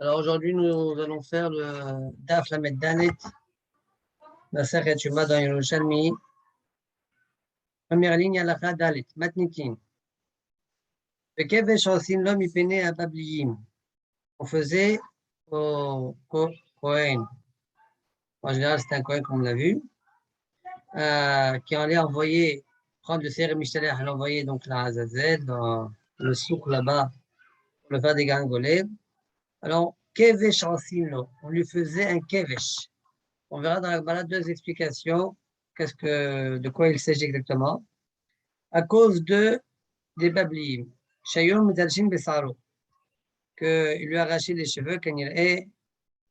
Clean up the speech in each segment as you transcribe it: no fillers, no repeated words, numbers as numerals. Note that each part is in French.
Alors aujourd'hui, nous allons faire le Daf Lamed Dalet, Masechet Yoma dans Yerushalmi. Première ligne, Halakha Dalet, Matnitin. Bekevesh Osin Lo Mipene Ababliyim. On faisait au Kohen. En général, c'est un Kohen, comme on l'a vu, qui allait envoyer, prendre le Seher Mishtalech, l'envoyer donc la Azazel, dans le souk là-bas, pour le faire dégringoler. Alors, Kevesh Osin Lo, on lui faisait un Kevesh. On verra dans la balade deux explications, de quoi il s'agit exactement. À cause des Babliim, Shayom Metalshin Besaro, qu'il lui a arraché les cheveux, quand il est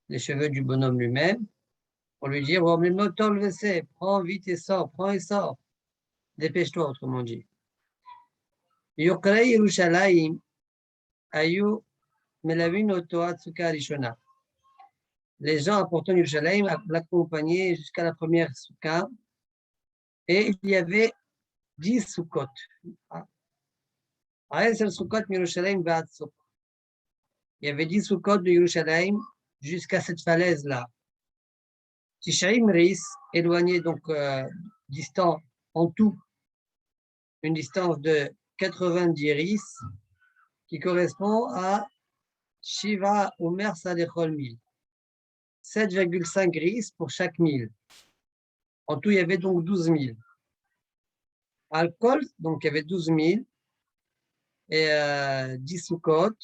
les cheveux du bonhomme lui-même, pour lui dire, prends vite et sors, prends et sors. Dépêche-toi, autrement dit. Yokrei Yerushalayim, Ayu Melavin Oto Atsuka Rishona. Les gens apportant Yerushalayim l'accompagnaient jusqu'à la première soukha, et il y avait 10 soukot. Il y avait 10 soukot de Yerushalayim jusqu'à cette falaise-là. Tishaim Ris, éloigné donc distant en tout, une distance de 90 ris, qui correspond à Shiva Omer Sadechol 1000. 7,5 ris pour chaque 1000. En tout, il y avait donc 12 000. Alcool, donc il y avait 12 000 et 10 soukot.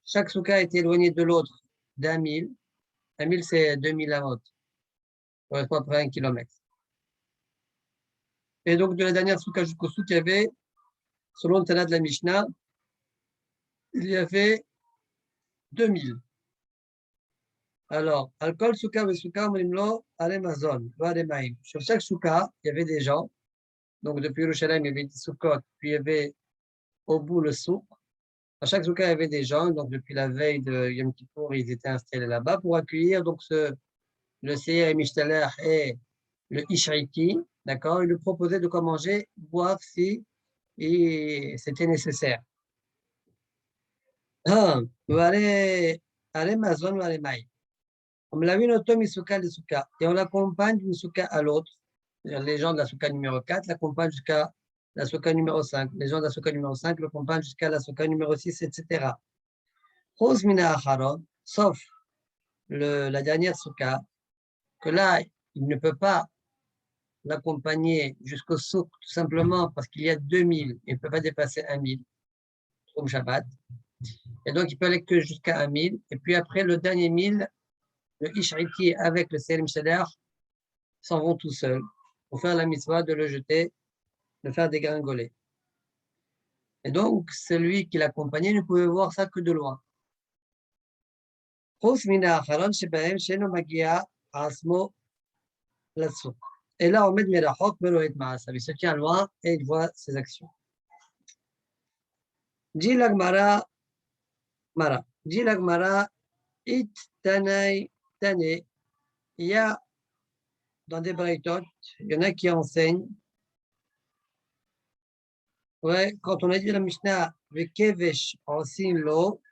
Chaque soukha est éloigné de l'autre d'un 1000. Un 1000, c'est 2000 amot. Ça correspond à peu près 1 kilomètre. Et donc, de la dernière soukha jusqu'au souk, il y avait, selon le Tana de la Mishnah, il y avait 2000. Alors, alcool, soukha, soukha, molimlo, alemazon, alemaim. Sur chaque soukha, il y avait des gens. Donc, depuis Yerushalayim, il y avait 10 soukot, puis il y avait au bout le souk. À chaque soukha, il y avait des gens. Donc, depuis la veille de Yom Kippour, ils étaient installés là-bas pour accueillir donc le Seher Mishtalech et le Ishaiti, d'accord, il lui proposait de quoi manger, boire si c'était nécessaire. Et on l'accompagne d'une souka à l'autre. Les gens de la souka numéro 4 l'accompagnent jusqu'à la souka numéro 5. Les gens de la souka numéro 5 l'accompagnent jusqu'à la souka numéro 6, etc. Sauf la dernière souka, que là, il ne peut pas l'accompagner jusqu'au souk, tout simplement parce qu'il y a 2000, il ne peut pas dépasser 1000, comme Shabbat. Et donc, il peut aller que jusqu'à 1000. Et puis après, le dernier 1000, le Ishaiti avec le Seher Mishtalech s'en vont tout seuls pour faire la mitzvah de le jeter, de faire dégringoler. Et donc, celui qui l'accompagnait ne pouvait voir ça que de loin. Et là, on met Merachok, Melohet Maasa. Il se tient loin et il voit ses actions. Dit l'Agmara, It Tanei Tane, il y a dans des braïtot, il y en a qui enseignent. Ouais, quand on a dit la Mishnah, le Kevesh Osin Lo,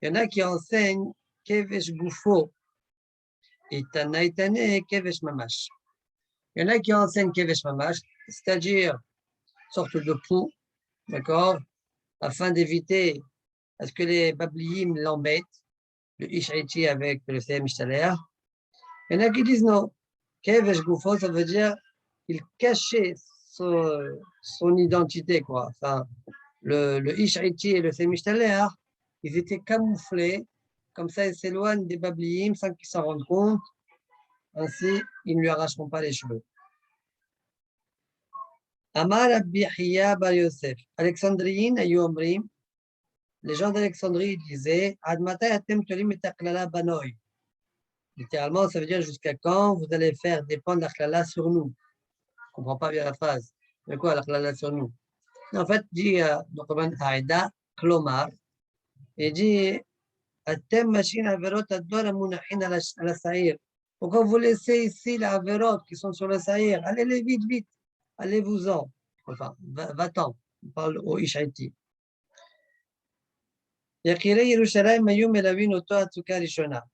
il y en a qui enseignent Kevesh Gufo et Tanei Tane Kevesh Mamash. Il y en a qui enseignent Kevesh Mamash, c'est-à-dire une sorte de pou, d'accord, afin d'éviter à ce que les Babliim l'embêtent, le Ishaiti avec le Seher Mishtalech. Il y en a qui disent non. Kevesh Gufo, ça veut dire qu'il cachait son identité, quoi. Enfin, le Ishaiti et le Seher Mishtalech, ils étaient camouflés, comme ça ils s'éloignent des Babliim sans qu'ils s'en rendent compte. Ainsi, ils ne lui arracheront pas les cheveux. Amar Rabbi Hiya bar Yosef, Alexandriyin ayomrim, les gens d'Alexandrie disaient Ad matay atem tolim et aklala banoy. Littéralement, ça veut dire jusqu'à quand vous allez faire dépendre l'akhlala sur nous. Je ne comprends pas bien la phrase. De quoi l'akhlala sur nous? En fait, dit donc Aïda, Klomar, et dit Atem machin averot ador amunachin ala sa'ir. Pourquoi vous laissez ici les averot qui sont sur le sa'ir? Allez vite, vite. Allez-vous-en. Enfin, va-t'en. On parle au Ishaiti. Yakire Yerushalayim Mayum Elavin Oto Hatsuka Rishona.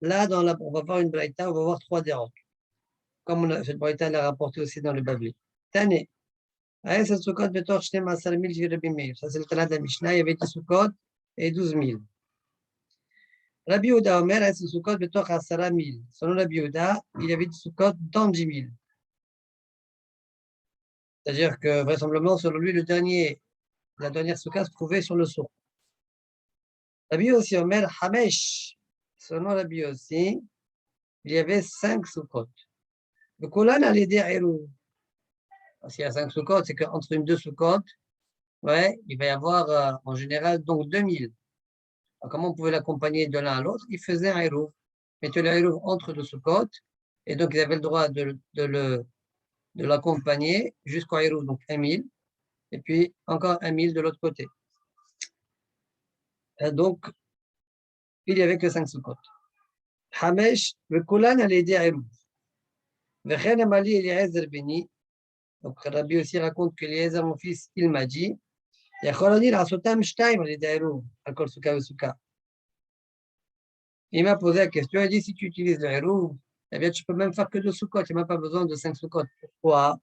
Là, on va voir une braïta, on va voir 3 dérangs. Comme cette braïta l'a rapporté aussi dans le Babli. Tane. Ça, c'est le Tanakh de la Mishnah, il y avait 10 Sukkot et 12 000. Rabbi Yehuda Omer, Sukkot betoch 10 000. Selon Rabbi Yehuda, il y avait 10 Sukkot dans 10 000. C'est-à-dire que, vraisemblablement, selon lui, la dernière Sukkot se trouvait sur le souk. Rabbi aussi Omer, Hamesh. Selon Rabbi aussi, il y avait 5 Sukkot. Le Kolan a l'aider à Hérouv. S'il y a 5 Sukkot, c'est qu'entre une 2 Sukkot, ouais, il va y avoir en général donc 2000. Alors, comment on pouvait l'accompagner de l'un à l'autre? Il faisait un Hérouv. Il mettait le Hérouv entre 2 Sukkot, et donc ils avaient le droit de l'accompagner jusqu'au Hérouv, donc 1000, et puis encore 1000 de l'autre côté. Et donc, il n'y avait que 5 Sukkot. Hamesh, le Kolan allait dire Hérouv. Vechen Amali Eliezer Beni. Donc, Rabbi aussi raconte que Eliezer, mon fils, il m'a dit, il m'a posé la question, il a dit, si tu utilises le Hérouv, eh bien, tu peux même faire que 2 Sukkot, tu n'as même pas besoin de 5 Sukkot. Pourquoi?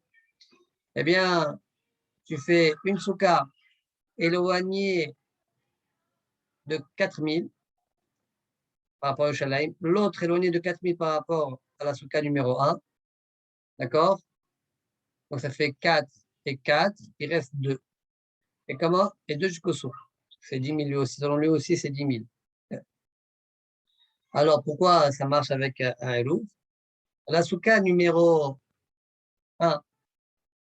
Eh bien, tu fais une Soukha éloignée de 4000 par rapport au Shalaim, l'autre éloignée de 4000 par rapport à la Soukha numéro 1. D'accord? Donc, ça fait 4 et 4, il reste 2. Et comment? Et 2 jusqu'au souk. C'est 10 000 lui aussi. Selon lui aussi, c'est 10 000. Alors, pourquoi ça marche avec un Hérouv? La Soukha numéro 1,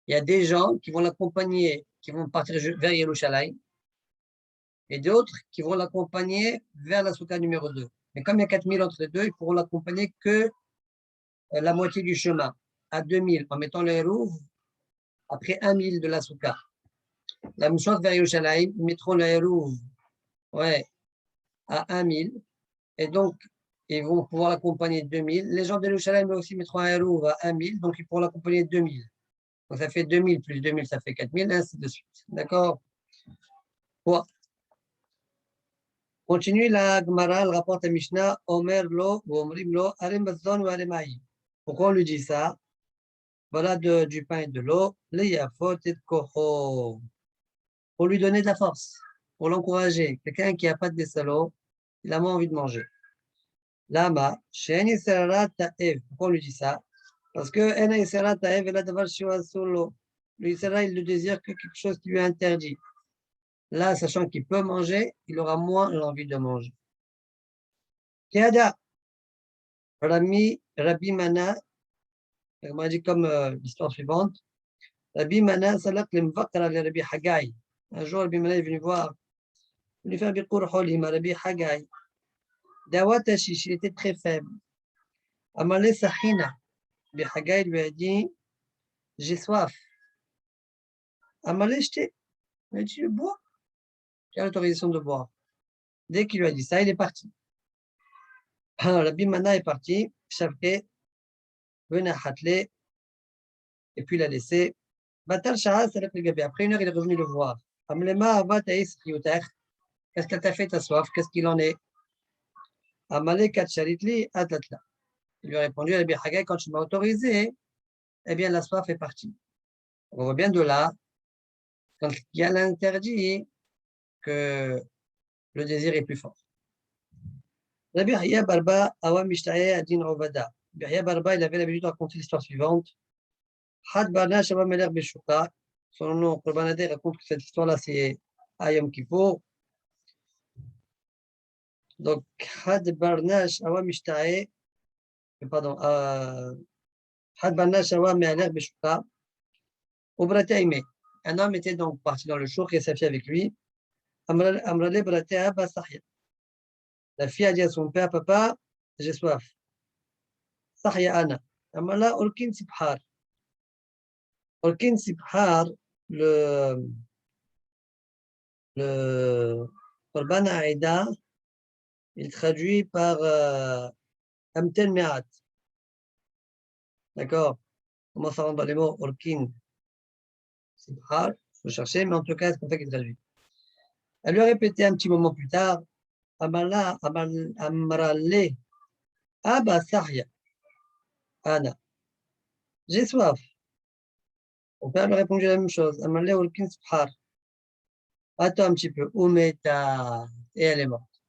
il y a des gens qui vont l'accompagner, qui vont partir vers Yerushalayim, et d'autres qui vont l'accompagner vers la Soukha numéro 2. Mais comme il y a 4000 entre les deux, ils pourront l'accompagner que la moitié du chemin, à 2000, en mettant le Hérouv après 1000 de la Soukha. La même chose vers Yerushalayim, ils mettront le Hérouv ouais, à 1000, et donc ils vont pouvoir l'accompagner 2000. Les gens de Yerushalayim aussi mettront un Hérouv à 1000, donc ils pourront l'accompagner 2000. Donc ça fait 2000 plus 2000, ça fait 4000, ainsi de suite. D'accord? Bon. Continue la Gemara, le rapport à Mishnah, Omer lo, ou Omrim lo, Arim Bazon ou Aremaï. Pourquoi on lui dit ça? Voilà du pain et de l'eau, les Yafot et Koho. Pour lui donner de la force, pour l'encourager. Quelqu'un qui n'a pas de salauds, il a moins envie de manger. Lama, Sheni Serara Ta'ev. Pourquoi on lui dit ça? Parce que Ena Serara Ta'ev, elle a d'avoir Shua Solo. Lui, il ne désire que quelque chose qui lui est interdit. Là, sachant qu'il peut manger, il aura moins l'envie de manger. Tiada, Rabbi Mana, on m'a dit comme l'histoire suivante, Rabbi Mana, Salak Lemvakara le Rabbi Haggai. Un jour, Rabbi Mana est venu voir, il lui fait un biqour holim, Rabbi Haggai. Dawat Ashish, il était très faible. Amalé Sahina, Rabbi Haggai lui a dit, j'ai soif. Amalé Shte, il a dit, je bois. Tu as l'autorisation de boire. Dès qu'il lui a dit ça, il est parti. Alors, Rabbi Mana est parti, Shavke, Benahatle, et puis il a laissé. Batal Shahaz, après une heure, il est revenu le voir. Qu'est-ce qu'elle t'a fait ta soif? Qu'est-ce qu'il en est? Amalek Charitli Atatla. Il lui a répondu, Rabbi Haggai, quand tu m'as autorisé, eh bien la soif est partie. On voit bien de là, quand il y a l'interdit, que le désir est plus fort. Rabbi Yahya Barba, Awa Mishtaye Adin Ovada. Rabbi Yahya Barba, il avait l'habitude de raconter l'histoire suivante. Had Barna Shabbat Meler Beshuka. Son nom, Qurban Adé raconte que cette histoire-là, c'est Ayom Kippour. Donc, Had Barnash Awa Mishtae, pardon, Had Barnash Awa Meler Beshuka. Obrataime. Un homme était donc parti dans le chouk et sa fille avec lui. Amrale Bratea Basahya. La fille a dit à son père, papa, j'ai soif. Sahya Ana. Amala Orkin Sibhar. Orkin Sibhar, le Qurban Aïda, il traduit par Amten Me'at. D'accord? Comment ça rentre dans les mots Orkin Sibhar? Il faut chercher, mais en tout cas, c'est comme ça qu'il traduit. Elle lui a répété un petit moment plus tard, Amala, Amrale, Abba Sahya, Anna, j'ai soif. Son père lui a répondu la même chose, Amrale Ulkin Subhar, attends un petit peu, Umeta, et elle est morte.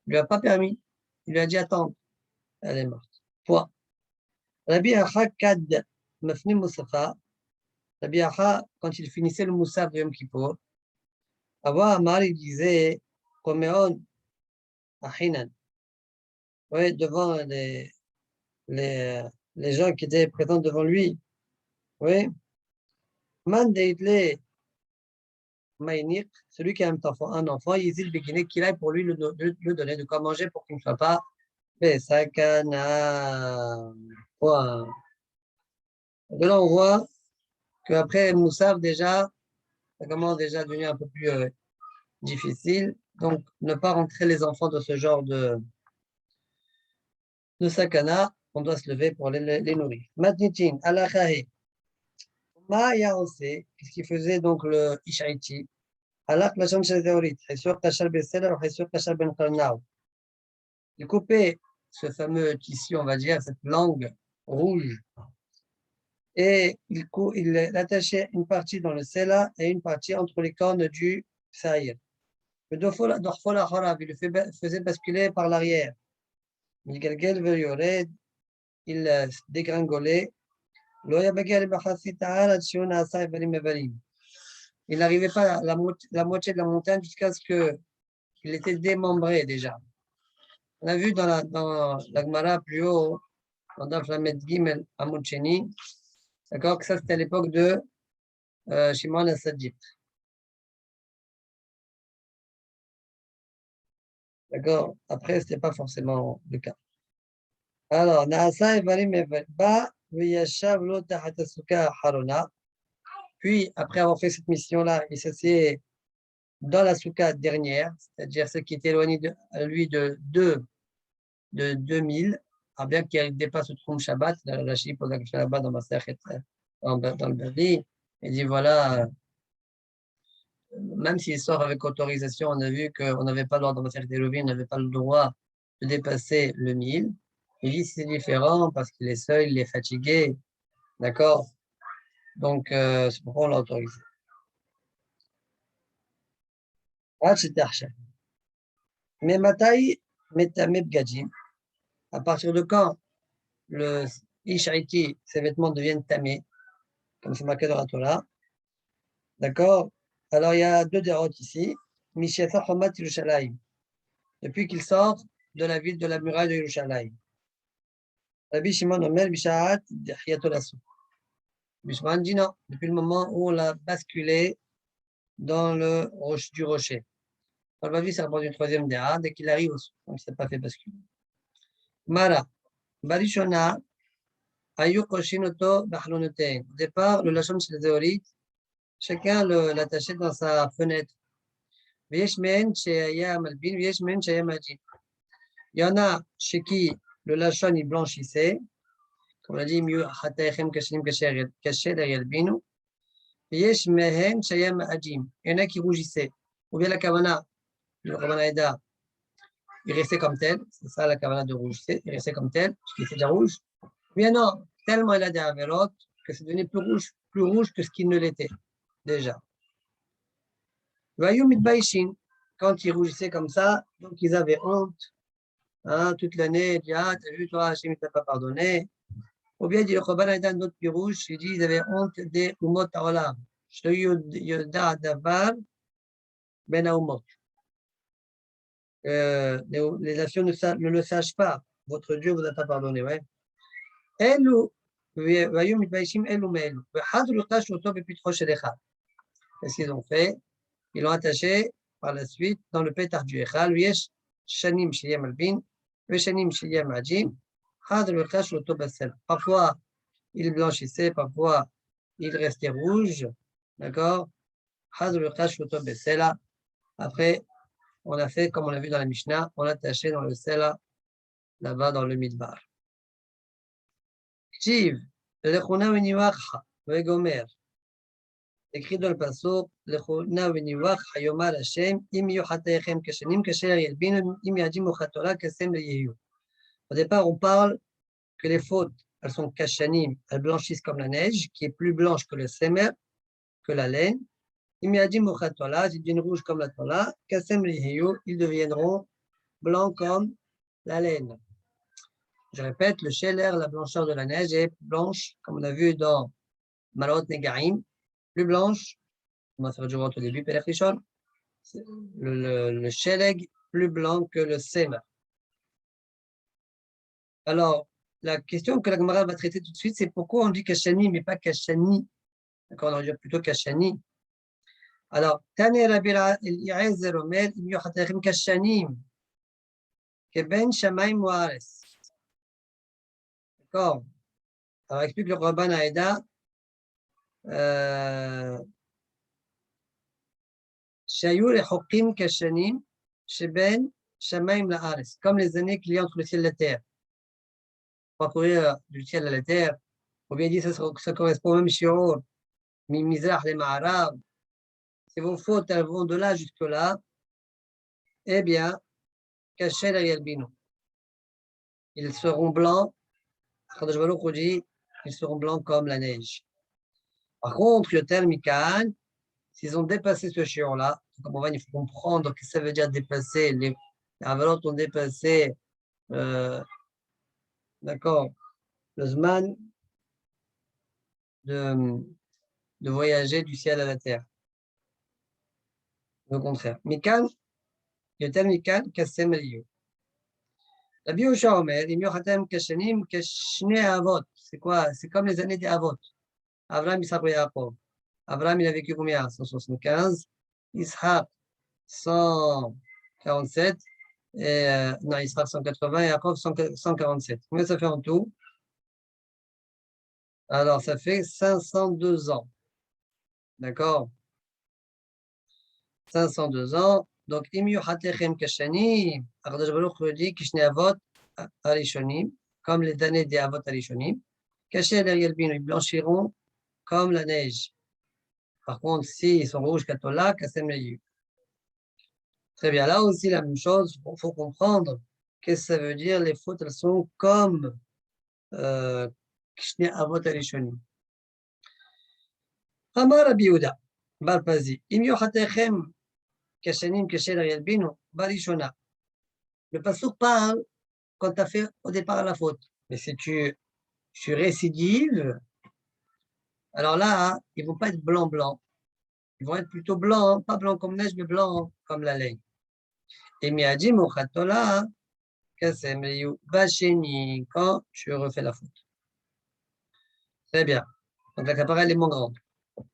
Il lui a pas permis, il lui a dit attendre, elle est morte. Point. Rabbi Acha Kad, Mafni Moussafa, Rabbi Acha, quand il finissait le Moussaf de Yom Kippour, Abba Amar, il disait, Komeon, Ahinan, oui, devant les gens qui étaient présents devant lui, oui, Man Deitle Maïnik, celui qui a un enfant, Yizil Bekiné, qu'il aille pour lui le donner de quoi manger pour qu'il ne soit pas Sakana. Point. De là, on voit qu'après Moussaf, déjà, ça commence déjà à devenir un peu plus difficile. Donc, ne pas rentrer les enfants de ce genre de sakana, on doit se lever pour les nourrir. Matnitin, alachahe. Maya Ose, qu'est-ce qu'il faisait donc le Ishaïti? Alak Lachon Shazaorit, Hesur Kachal Besela ou Hesur Kachal Ben Karnao. Il coupait ce fameux tissu, on va dire, cette langue rouge, et il attachait une partie dans le Sela et une partie entre les cornes du Saïr. Le Dorfola Harab, il le faisait basculer par l'arrière. Il dégringolait. Il n'arrivait pas à la moitié de la montagne jusqu'à ce qu'il était démembré déjà. On a vu dans la Gemara plus haut, dans Daf Lamed Gimel Amud Sheni, d'accord, que ça c'était à l'époque de Shimon HaSadiq. D'accord, après c'était pas forcément le cas. Alors, Naasa Evarim Ba V'yashav Lo Tahat Asuka Harona. Puis, après avoir fait cette mission-là, il s'assied dans la souka dernière, c'est-à-dire celle qui était éloignée de lui de 2000, bien qu'il dépasse le Troum Shabbat, la Chie pose la question là-bas dans dans le Berdi, il dit voilà, même s'il sort avec autorisation, on a vu qu'on n'avait pas le droit dans Masechet Eruvin, on n'avait pas le droit de dépasser le 1000. Il dit c'est différent parce qu'il est seul, il est fatigué, d'accord? Donc, c'est pourquoi on l'a autorisé. Ah, c'était Archa. Mais Mataï, Metameb Gadjim, à partir de quand le Ishaïti, ses vêtements deviennent tamés, comme c'est marqué dans la Torah, d'accord? Alors il y a deux déroutes ici. Mishiatha Chomat Yerushalayim, depuis qu'il sort de la ville de la muraille de Yerushalayim. Rabbi Shimon Omer Bishaat Hiyato Lassou. Bishman dit non, depuis le moment où on l'a basculé dans le roche du rocher. Al-Bavi, ça rapporte une troisième déra, dès qu'il arrive, on ne s'est pas fait basculer. Mara, Barishona, Ayuk Oshinoto Bachlonotein. Au départ, le Lachon chez les Zéorites, chacun l'attachait dans sa fenêtre. Vieshmen Sheyaya Malbin, Vieshmen Sheyaya Majin. Il y en a chez qui le Lachon il blanchissait, comme on a dit, Miu Hataechem Kashem Kasher Yalbinu. Vieshmehen Sheyaya Majim. Il y en a qui rougissaient. Ou bien la Kavana, le Kavana Eda, il restait comme tel, c'est ça la Kavana de rouge, il restait comme tel, parce qu'il était déjà rouge. Bien non, tellement il a des avérotes que c'est devenu plus rouge que ce qu'il ne l'était déjà. Vayou mitbaïshin, quand ils rougissaient comme ça, donc ils avaient honte, hein, toute l'année, ils disaient, ah, t'as vu, toi, Hachem ne t'a pas pardonné. Ou bien, il dit, le Choban Aïdan, d'autres plus rouges, il dit, ils avaient honte des Umot Ta'olam. Shlo Yoda Davar Ben Aumot. Les nations ne le sachent pas. Votre Dieu vous a pas pardonné, ouais. Elou, Vayou mitbaïshim, Elou Me'elou. V'hadru Tashuto Bepitro Shelecha. Qu'est-ce qu'ils ont fait? Ils l'ont attaché par la suite dans le pétard du Echal. V'yesh Shanim Sheyem Albin, Veshanim Sheyem Ajim, Hadr V'chash Oto Basel. Parfois, il blanchissait, parfois, il restait rouge. D'accord? Hadr V'chash Oto Basel. Après, on a fait, comme on l'a vu dans la Mishnah, on l'a attaché dans le Sela, là-bas dans le Midbar. Tiv, Lechuna V'niwachha, V'gomer. écrit dans le pasuk, Lechuna v'niwach hayomar Hashem, im yuchatechem kashanim, kasher yelbinu, im yadim uchatora, kasem leyehu. Au départ, on parle que les fautes, elles sont kashanim, elles blanchissent comme la neige, qui est plus blanche que le semer, que la laine. Im yadim uchatora, ils deviennent rouges comme la tola, kasem leyehu, ils deviendront blancs comme la laine. Je répète, le sheler, la blancheur de la neige, est blanche, comme on a vu dans Malot Negaim, plus blanche, on va faire du au début, Pelech Rishon, le sheleg plus blanc que le semer. Alors, la question que la Gemara va traiter tout de suite, c'est pourquoi on dit Kashani, mais pas Kashani. D'accord, on va dire plutôt Kashani. Alors, Tane Rabbi Eliezer Omer, im yuchatechem kashanim, keben shamayim moares. D'accord. Alors, explique le Rabban Aïda. Shayur et Hokim Kashanim, Sheben, Shamaim la Ares, comme les années qu'il y a entre le ciel et la terre. Parcourir du ciel à la terre, ou bien dit ça correspond au même shiur, Mimizrach les Ma'arab. Si vos fautes elles vont de là jusque-là, eh bien, Kasher et Yalbino. Ils seront blancs, Kadosh Baruch Hu dit, ils seront blancs comme la neige. Par contre, Yotel Mikan, s'ils ont dépassé ce shiur-là, comme on va, il faut comprendre que ça veut dire dépasser, les avalot ont dépassé, d'accord, le zman de voyager du ciel à la terre. Au contraire. Mikan, Yotel Mikan, Kassem Eliyu. La Biosha Omer, Im Yochatem Kashanim, Kashne Avot. C'est quoi? C'est comme les années des Avot. Abraham, Isaac et Yaakov. Abraham, il a vécu combien? 175. Ishaq, 147. Et, non, Isaac, 180. Et Yaakov, 147. Combien ça fait en tout? Alors, ça fait 502 ans. D'accord? 502 ans. Donc, Im Yuchatechem Kashani, Akadosh Baruch Hu dit Kishne Avot Arishonim, comme les années des Avot Arishonim. Kasher Yelbinu, ils blanchiront comme la neige. Par contre, s'ils sont rouges, Katola, Kasem Leyu. Très bien, là aussi la même chose, il faut comprendre qu'est-ce que ça veut dire, les fautes, elles sont comme Kishne Avot Arishonim. Amar Rabbi Yehuda, Balpazi, Im Yuchatechem Kashanim, Kasher Yelbinu, Barishona. Le passouk parle quand tu as fait au départ la faute. Mais si tu récidives, alors là, ils ne vont pas être blanc-blanc. Ils vont être plutôt blancs, pas blancs comme neige, mais blancs comme la laine. Et miadi mochatola, kasem leyu, bacheni, quand tu refais la faute. Très bien. Donc la capara est moins grande.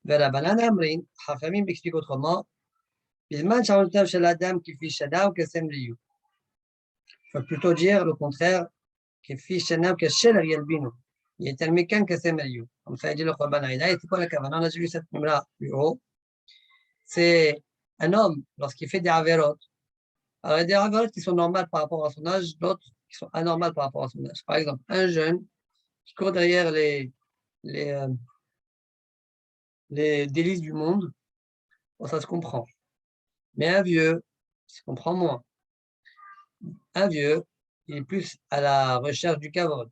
Vers la banane amrin, Hafamim explique autrement. Bisman sharontav shel adam qui fit shadav kasem leyu. Il faut plutôt dire le contraire, qui fit shadav kasher yelbinu. Il est tellement qu'un kasem leyu. Comme ça, il dit le Rabban Aïda. Et c'est quoi la kavana? On a vu cette numéro plus haut. C'est un homme, lorsqu'il fait des avérotes. Alors, il y a des avérotes qui sont normales par rapport à son âge, d'autres qui sont anormales par rapport à son âge. Par exemple, un jeune qui court derrière les délices du monde, bon, ça se comprend. Mais un vieux, ça se comprend moins. Un vieux, il est plus à la recherche du kavod.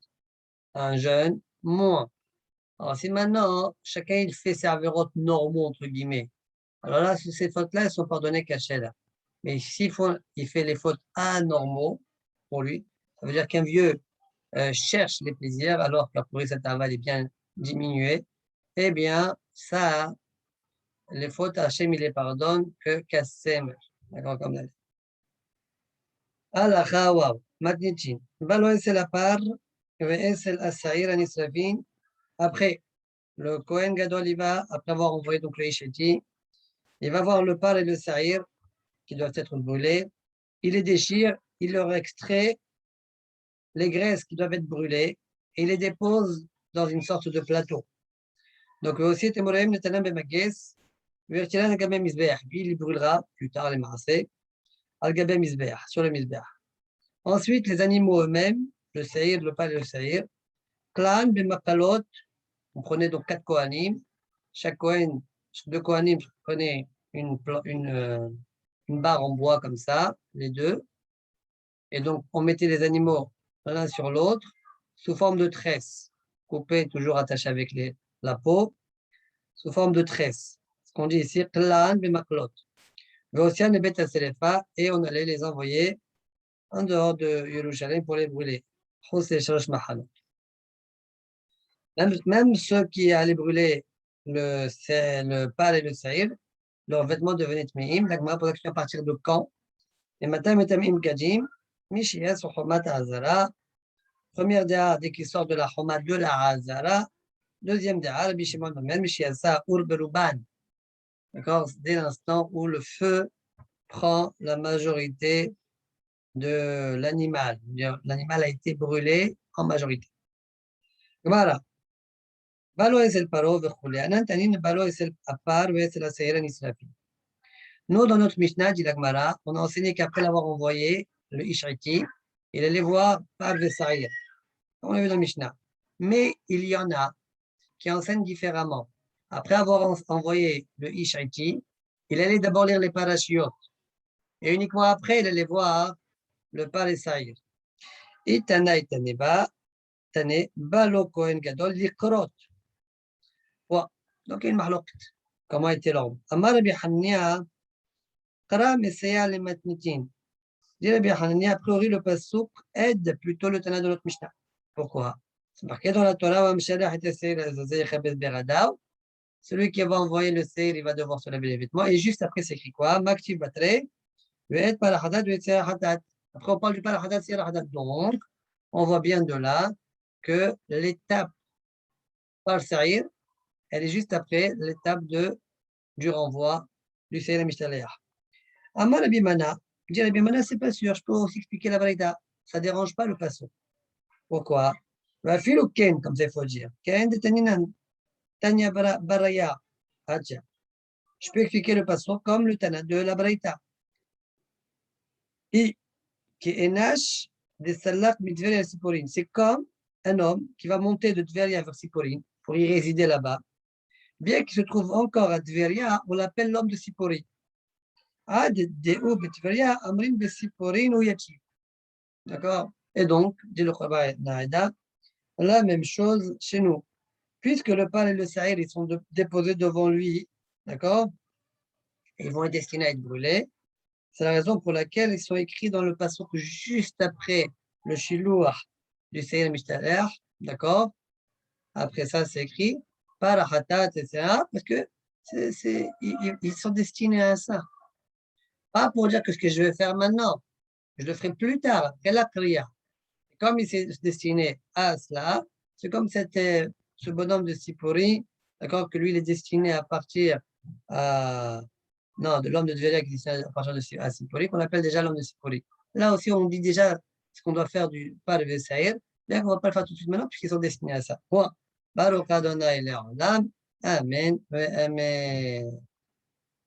Un jeune, moins. Alors, si maintenant, chacun il fait ses avérotes normaux, entre guillemets, alors là, ces fautes-là, elles sont pardonnées cachées là. Mais s'il fait les fautes anormaux pour lui, ça veut dire qu'un vieux cherche les plaisirs alors qu'après priori cet aval est bien diminué, eh bien, ça, les fautes, Hachem, il les pardonne que Kassem. D'accord, comme là. Allah, waouh, Matnichin. Balo c'est la part, c'est l'assaïr anisravin. Après, le Kohen Gadol, il va, après avoir envoyé donc le Isheti, il va voir le par et le saïr qui doivent être brûlés. Il les déchire, il leur extrait les graisses qui doivent être brûlées et il les dépose dans une sorte de plateau. Donc, aussi, Temoraim Netanam Bemages, Vertilan Gabem Misbeach, puis il brûlera plus tard les maasé, Al Gabem Misbeach, sur le Misbeach. Ensuite, les animaux eux-mêmes, le saïr, le pal et le saïr, Klan Bemakalot, on prenait donc 4 Kohanim, chaque Kohen deux Kohanim prenaient une barre en bois comme ça, les deux, et donc on mettait les animaux l'un sur l'autre sous forme de tresse, coupée, toujours attachée avec la peau, sous forme de tresse. Ce qu'on dit ici, Qlan b'maklot. Ve'osian et Bet Selefa, et on allait les envoyer en dehors de Yerushalayim pour les brûler. Même ceux qui allaient brûler le pal et le saïr, leurs vêtements devenaient tmeim. La Gemara pose la question à partir de quand? Et maintenant, metamim gadim, Mishias ou Homat Azara. Première déa, dès qu'il sort de la Homat de la Azara. Deuxième déa, Rabbi Shimon Omer, Mishiasa Ur Beruban. D'accord? Dès l'instant où le feu prend la majorité de l'animal. L'animal a été brûlé en majorité. Voilà. Balo esel paro vechule. Anan tanin balo esel apar vesel aseiran israfi. Nous, dans notre Mishnah, dit la Gemara, on a enseigné qu'après l'avoir envoyé, le Ishriti, il allait voir par Vesaïr. On l'a vu dans le Mishnah. Mais il y en a qui enseignent différemment. Après avoir envoyé le Ishriti, il allait d'abord lire les parashiot. Et uniquement après, il allait voir le Paresaïr. Itana itaneba, tane, balo kohen gadol, likrot. Donc il y a une mahloukte. Comment était l'ordre? Amar Rabbi Hanania, Qara Mesaya le Matnitin. Dit Rabbi Hanania, a priori le pasouk aide plutôt le Tana de notre Mishnah. Pourquoi? C'est marqué dans la Torah, celui qui va envoyer le seir, il va devoir se laver les vêtements. Et juste après, c'est écrit quoi? Maktiv batre, ve'et parahadat, ve'et serahadat. Après, on parle du parahadat, serahadat. Donc, on voit bien de là que l'étape par saïr, elle est juste après l'étape du renvoi du seir mishtaléach. Amar Rabbi Mana, dit Rabbi Mana, c'est pas sûr, je peux aussi expliquer la vérité. Ça ne dérange pas le passo. Pourquoi? Filo ken, comme ça il faut dire. Ken de taninan, tanya baraya. Je peux expliquer le passo comme le tana de la braïta. Et qui est nash de salak mitveria siporin. C'est comme un homme qui va monter de Tveria vers Siporin pour y résider là-bas. Bien qu'il se trouve encore à Tveria, on l'appelle l'homme de Siporin. D'accord? Et donc, dit le Chabar Naïda, la même chose chez nous. Puisque le pal et le saïr, ils sont déposés devant lui, d'accord? Ils vont être destinés à être brûlés. C'est la raison pour laquelle ils sont écrits dans le passouk juste après le shilouah du saïr mishtaler, d'accord? Après ça, c'est écrit par hatat, etc. Parce que ils sont destinés à ça. Pas pour dire que ce que je vais faire maintenant, je le ferai plus tard, après la prière. Comme il s'est destiné à cela, c'est comme c'était ce bonhomme de Sipori, d'accord, que lui, il est destiné à partir non, de l'homme de Tveria qui est destiné à partir de Sipori, qu'on appelle déjà l'homme de Sipori. Là aussi, on dit déjà ce qu'on doit faire du pas de Vesaïr, bien qu'on ne va pas le faire tout de suite maintenant, puisqu'ils sont destinés à ça. Bon, Baruch Adonai Le'olam, Amen, Amen.